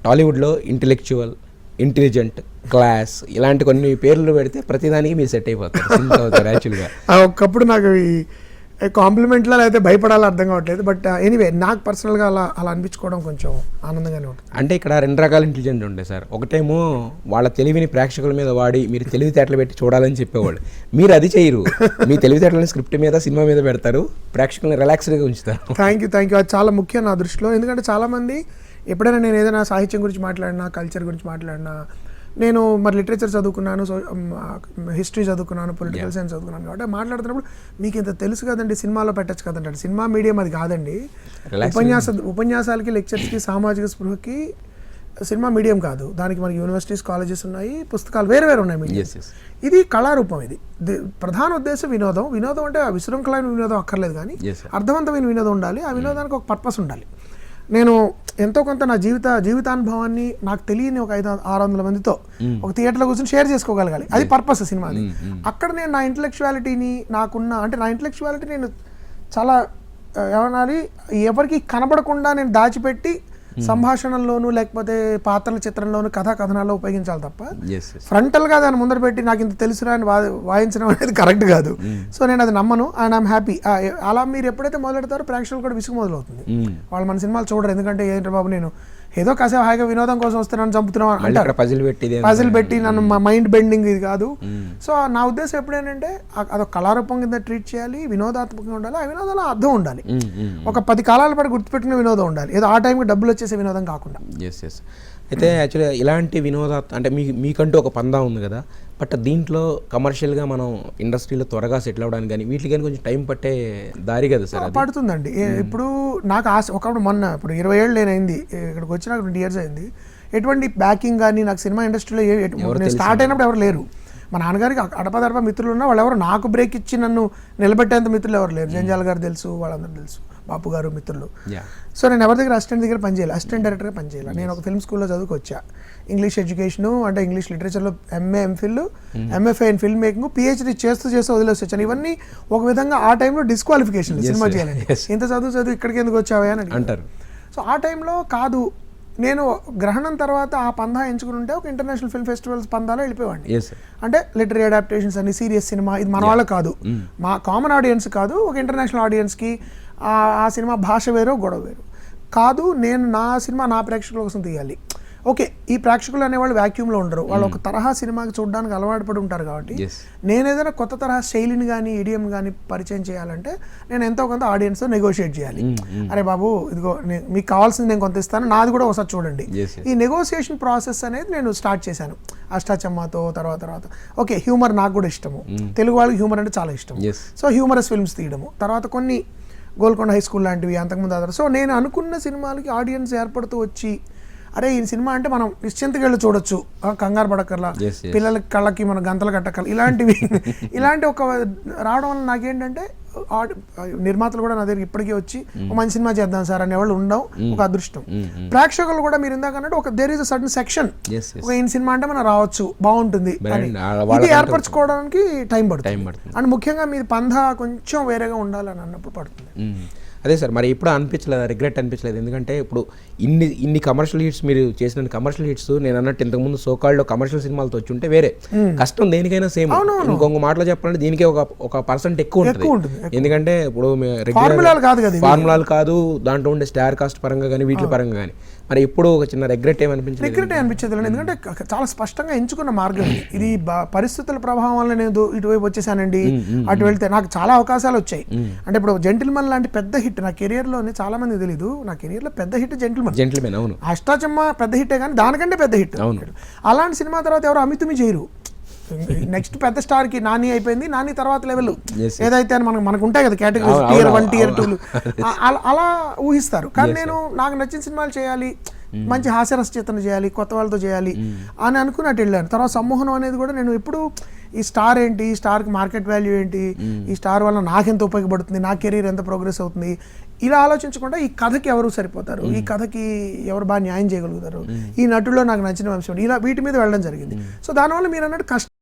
టాలీవుడ్లో intellectual, intelligent, class ఇలాంటి కొన్ని పేర్లు పెడితే ప్రతిదానికి మీరు సెట్ అయిపోతారు, సింక్ అవుతారు యాక్చువల్గా. ఒకప్పుడు నాకు ఈ కాంప్లిమెంట్లో అయితే భయపడాలో అర్థం కావట్లేదు. బట్ ఎనీవే నాకు పర్సనల్గా అలా అనిపించుకోవడం కొంచెం ఆనందంగానే ఉంటుంది. అంటే ఇక్కడ 2 రకాల ఇంటెలిజెంట్ ఉండే సార్. ఒకటేమో వాళ్ళ తెలివిని ప్రేక్షకుల మీద వాడి మీరు తెలివితేటలు పెట్టి చూడాలని చెప్పేవాళ్ళు. మీరు అది చేయరు, మీ తెలివితేటలని స్క్రిప్ట్ మీద, సినిమా మీద పెడతారు, ప్రేక్షకులను రిలాక్స్డ్గా ఉంచుతారు. Thank you. అది చాలా ముఖ్యం నా దృష్టిలో. ఎందుకంటే చాలామంది ఎప్పుడైనా నేను ఏదైనా సాహిత్యం గురించి మాట్లాడినా, కల్చర్ గురించి మాట్లాడినా, నేను మరి లిటరేచర్ చదువుకున్నాను, హిస్టరీ చదువుకున్నాను, పొలిటికల్ సైన్స్ చదువుకున్నాను కాబట్టి మాట్లాడుతున్నప్పుడు మీకు ఇంత తెలుసు కదండి, సినిమాలో పెట్టచ్చు కదంటాడు. సినిమా మీడియం అది కాదండి. ఉపన్యాసాలకి, లెక్చర్స్కి, సామాజిక స్పృహకి సినిమా మీడియం కాదు. దానికి మనకి యూనివర్సిటీస్, కాలేజెస్ ఉన్నాయి, పుస్తకాలు వేరే ఉన్నాయి మీడియం. ఇది కళారూపం. ఇది ప్రధాన ఉద్దేశం వినోదం అంటే విశృంఖలైన వినోదం అక్కర్లేదు, కానీ అర్థవంతమైన వినోదం ఉండాలి. ఆ వినోదానికి ఒక పర్పస్ ఉండాలి. నేను ఎంతో కొంత నా జీవితానుభవాన్ని నాకు తెలియని ఒక 500-600 మందితో ఒక థియేటర్లో కూర్చొని షేర్ చేసుకోగలగాలి. అది పర్పస్ సినిమాది. అక్కడ నేను నా ఇంటలెక్చువాలిటీని నా ఇంటలెక్చువాలిటీ నేను చాలా ఏమనాలి, ఎవరికి కనబడకుండా నేను దాచిపెట్టి సంభాషణల్లోనూ లేకపోతే పాత్రల చిత్రంలోనూ కథనాల్లో ఉపయోగించాలి తప్ప ఫ్రంటల్గా దాన్ని ముందర పెట్టి నాకు ఇంత తెలుసురా అని వాయించడం అనేది కరెక్ట్ కాదు. సో నేను అది నమ్మను అండ్ ఐఎమ్ హ్యాపీ. అలా మీరు ఎప్పుడైతే మొదలెడతారో ప్రేక్షకులు కూడా విసుగు మొదలవుతుంది. వాళ్ళు మన సినిమాలు చూడరు. ఎందుకంటే ఏంటి బాబు, నేను ఏదో కాసేపు హాయిగా వినోదం కోసం వస్తే నన్ను చంపుతున్నావు అంటారు. పజిల్ పెట్టి నన్ను మైండ్ బెండింగ్ ఇది కాదు. సో నా ఉద్దేశం ఎప్పుడేంటంటే అదొక కళారూపం కింద ట్రీట్ చేయాలి, వినోదాత్మకంగా ఉండాలి, ఆ వినోదంలో అర్థం ఉండాలి, ఒక 10 కాలాల పాటు గుర్తుపెట్టిన వినోదం ఉండాలి, ఏదో ఆ టైంకి డబ్బులు వచ్చేసే వినోదం కాకుండా. అయితే యాక్చువల్గా ఇలాంటి అంటే మీకంటూ ఒక పందా ఉంది కదా, బట్ దీంట్లో కమర్షియల్గా మనం ఇండస్ట్రీలో త్వరగా సెటిల్ అవ్వడానికి కానీ వీటికి కానీ కొంచెం టైం పట్టే దారి కదా సార్? పడుతుందండి. ఇప్పుడు నాకు ఆశ ఇప్పుడు 20 ఏళ్ళు నేనైంది ఇక్కడికి వచ్చి, నాకు 20 ఇయర్స్ అయింది. ఎటువంటి బ్యాకింగ్ కానీ నాకు సినిమా ఇండస్ట్రీలో స్టార్ట్ అయినప్పుడు ఎవరు లేరు. మా నాన్నగారికి అడపదడప మిత్రులు ఉన్నా వాళ్ళు ఎవరు నాకు బ్రేక్ ఇచ్చి నన్ను నిలబెట్టేంత మిత్రులు ఎవరు లేరు. జంజాల్ గారు తెలుసు, వాళ్ళందరూ తెలుసు, బాపు గారు మిత్రులు. సో నేను ఎవరి దగ్గర అసిస్టెంట్ దగ్గర పనిచేయాలి, అసిస్టెంట్ డైరెక్టర్గా పనిచేయాలి. నేను ఒక ఫిల్మ్ స్కూల్లో చదువుకొచ్చా. ఇంగ్లీష్ ఎడ్యుకేషను అంటే ఇంగ్లీష్ లిటరేచర్లో MA, MPhil, MFA in film making, PhD చేస్తూ వదిలేసి వచ్చాను. ఇవన్నీ ఒక విధంగా ఆ టైంలో డిస్క్వాలిఫికేషన్ సినిమా చేయాలండి. ఇంత చదువు ఇక్కడికి ఎందుకు వచ్చావా అని అంటారు. సో ఆ టైంలో కాదు, నేను గ్రహణం తర్వాత ఆ పందా ఎంచుకుని ఉంటే ఒక ఇంటర్నేషనల్ ఫిల్మ్ ఫెస్టివల్స్ పందాలో వెళ్ళిపోయాడిని. అంటే లిటరీ అడాప్టేషన్స్ అని, సీరియస్ సినిమా, ఇది మన వాళ్ళకి కాదు, మా కామన్ ఆడియన్స్ కాదు, ఒక ఇంటర్నేషనల్ ఆడియన్స్కి ఆ సినిమా భాష వేరు, గొడవ వేరు కాదు. నేను నా సినిమా నా ప్రేక్షకుల కోసం తీయాలి. ఓకే, ఈ ప్రేక్షకులు అనేవాళ్ళు వ్యాక్యూమ్లో ఉండరు, వాళ్ళు ఒక తరహా సినిమాకి చూడడానికి అలవాటు పడి ఉంటారు. కాబట్టి నేను ఏదైనా కొత్త తరహా శైలిని కానీ ఇడియం కానీ పరిచయం చేయాలంటే నేను ఎంతో కొంత ఆడియన్స్తో నెగోషియేట్ చేయాలి. అరే బాబు, ఇదిగో మీకు కావాల్సింది నేను కొంత ఇస్తాను, నాది కూడా ఒకసారి చూడండి. ఈ నెగోసియేషన్ ప్రాసెస్ అనేది నేను స్టార్ట్ చేశాను అష్టాచమ్మతో. తర్వాత ఓకే, హ్యూమర్ నాకు కూడా ఇష్టము, తెలుగు వాళ్ళకి హ్యూమర్ అంటే చాలా ఇష్టం. సో హ్యూమరస్ ఫిల్మ్స్ తీయడము, తర్వాత కొన్ని గోల్కొండ హై స్కూల్ లాంటివి, అంతకుముందు అదర్. సో నేను అనుకున్న సినిమాలకి ఆడియన్స్ ఏర్పడుతూ వచ్చి, అరే ఈ సినిమా అంటే మనం నిశ్చింతగా వెళ్ళి చూడొచ్చు, కంగారు పడక్కర్లా, పిల్లలకి కళ్ళకి మనం గంతలు కట్టక్కర్లా, ఇలాంటి ఒక రావడం వల్ల నాకేంటంటే నిర్మాతలు కూడా నా దగ్గర ఇప్పటికీ వచ్చి మంచి సినిమా చేద్దాం సార్ అనేవాళ్ళు ఉండవు, ఒక అదృష్టం. ప్రేక్షకులు కూడా మీరు ఇందాక అన్నట్టు ఒక there is a certain section, ఒక ఈ సినిమా అంటే మనం రావచ్చు, బాగుంటుంది అని ఇది ఏర్పరచుకోవడానికి టైం పడుతుంది. అండ్ ముఖ్యంగా మీరు పందా కొంచెం వేరేగా ఉండాలని అన్నప్పుడు పడుతుంది. అదే సార్, మరి ఇప్పుడు అనిపించలేదు, రిగ్రెట్ అనిపించలేదు? ఎందుకంటే ఇప్పుడు ఇన్ని కమర్షియల్ హిట్స్ మీరు చేసిన కమర్షియల్ హిట్స్, నేను అన్నట్టు ఇంతకుముందు సోకాల్డ్లో కమర్షియల్ సినిమాలతో వచ్చి ఉంటే వేరే కష్టం, దేనికైనా సేమ్. ఇంకొక మాటలో చెప్పాలంటే దీనికే ఒక % ఎక్కువ ఉంటుంది. ఎందుకంటే ఇప్పుడు ఫార్ములాలు కాదు, దాంట్లో ఉండే స్టార్ కాస్ట్ పరంగా కానీ వీటి పరంగా కానీ. మరి ఇప్పుడు ఒక చిన్న రిగ్రెట్ అనిపించదు. ఎందుకంటే చాలా స్పష్టంగా ఎంచుకున్న మార్గం ఇది. పరిస్థితుల ప్రభావం వల్ల నేను ఇటువైపు వచ్చేసానండి, అటు వెళ్తే నాకు చాలా అవకాశాలు వచ్చాయి. అంటే ఇప్పుడు జెంటిల్మన్ లాంటి పెద్ద హిట్ నా కెరియర్లోనే చాలా మంది తెలీదు, నా కెరియర్లో పెద్ద హిట్ జెంటిల్మెన్. అవును, అష్టాచమ్మ పెద్ద హిట్టే, కానీ దానికంటే పెద్ద హిట్. అలాంటి సినిమా తర్వాత ఎవరు అమితుమి చేయరు. నెక్స్ట్ పెద్ద స్టార్ కి నాని అయిపోయింది, నాని తర్వాత లెవెల్ ఏదైతే మనకు ఉంటాయి కదా కేటగిరీస్, Tier 1 Tier 2 అలా ఊహిస్తారు. కానీ నేను నాకు నచ్చిన సినిమాలు చేయాలి, మంచి హాస్యరస చిత్రణ చేయాలి, కొత్త వాళ్ళతో చేయాలి అని అనుకున్నట్టు వెళ్ళాను. తర్వాత సమ్మోహనం అనేది కూడా నేను ఎప్పుడు ఈ స్టార్ ఏంటి, ఈ స్టార్కి మార్కెట్ వాల్యూ ఏంటి, ఈ స్టార్ వల్ల నాకెంత ఉపయోగపడుతుంది, నా కెరీర్ ఎంత ప్రోగ్రెస్ అవుతుంది, ఇలా ఆలోచించకుండా ఈ కథకి ఎవరు సరిపోతారు, ఈ కథకి ఎవరు బాగా న్యాయం చేయగలుగుతారు, ఈ నటుల్లో నాకు నచ్చిన అంశం, ఇలా వీటి మీద వెళ్ళడం జరిగింది. సో దానివల్ల మీరు అన్నట్టు కష్టం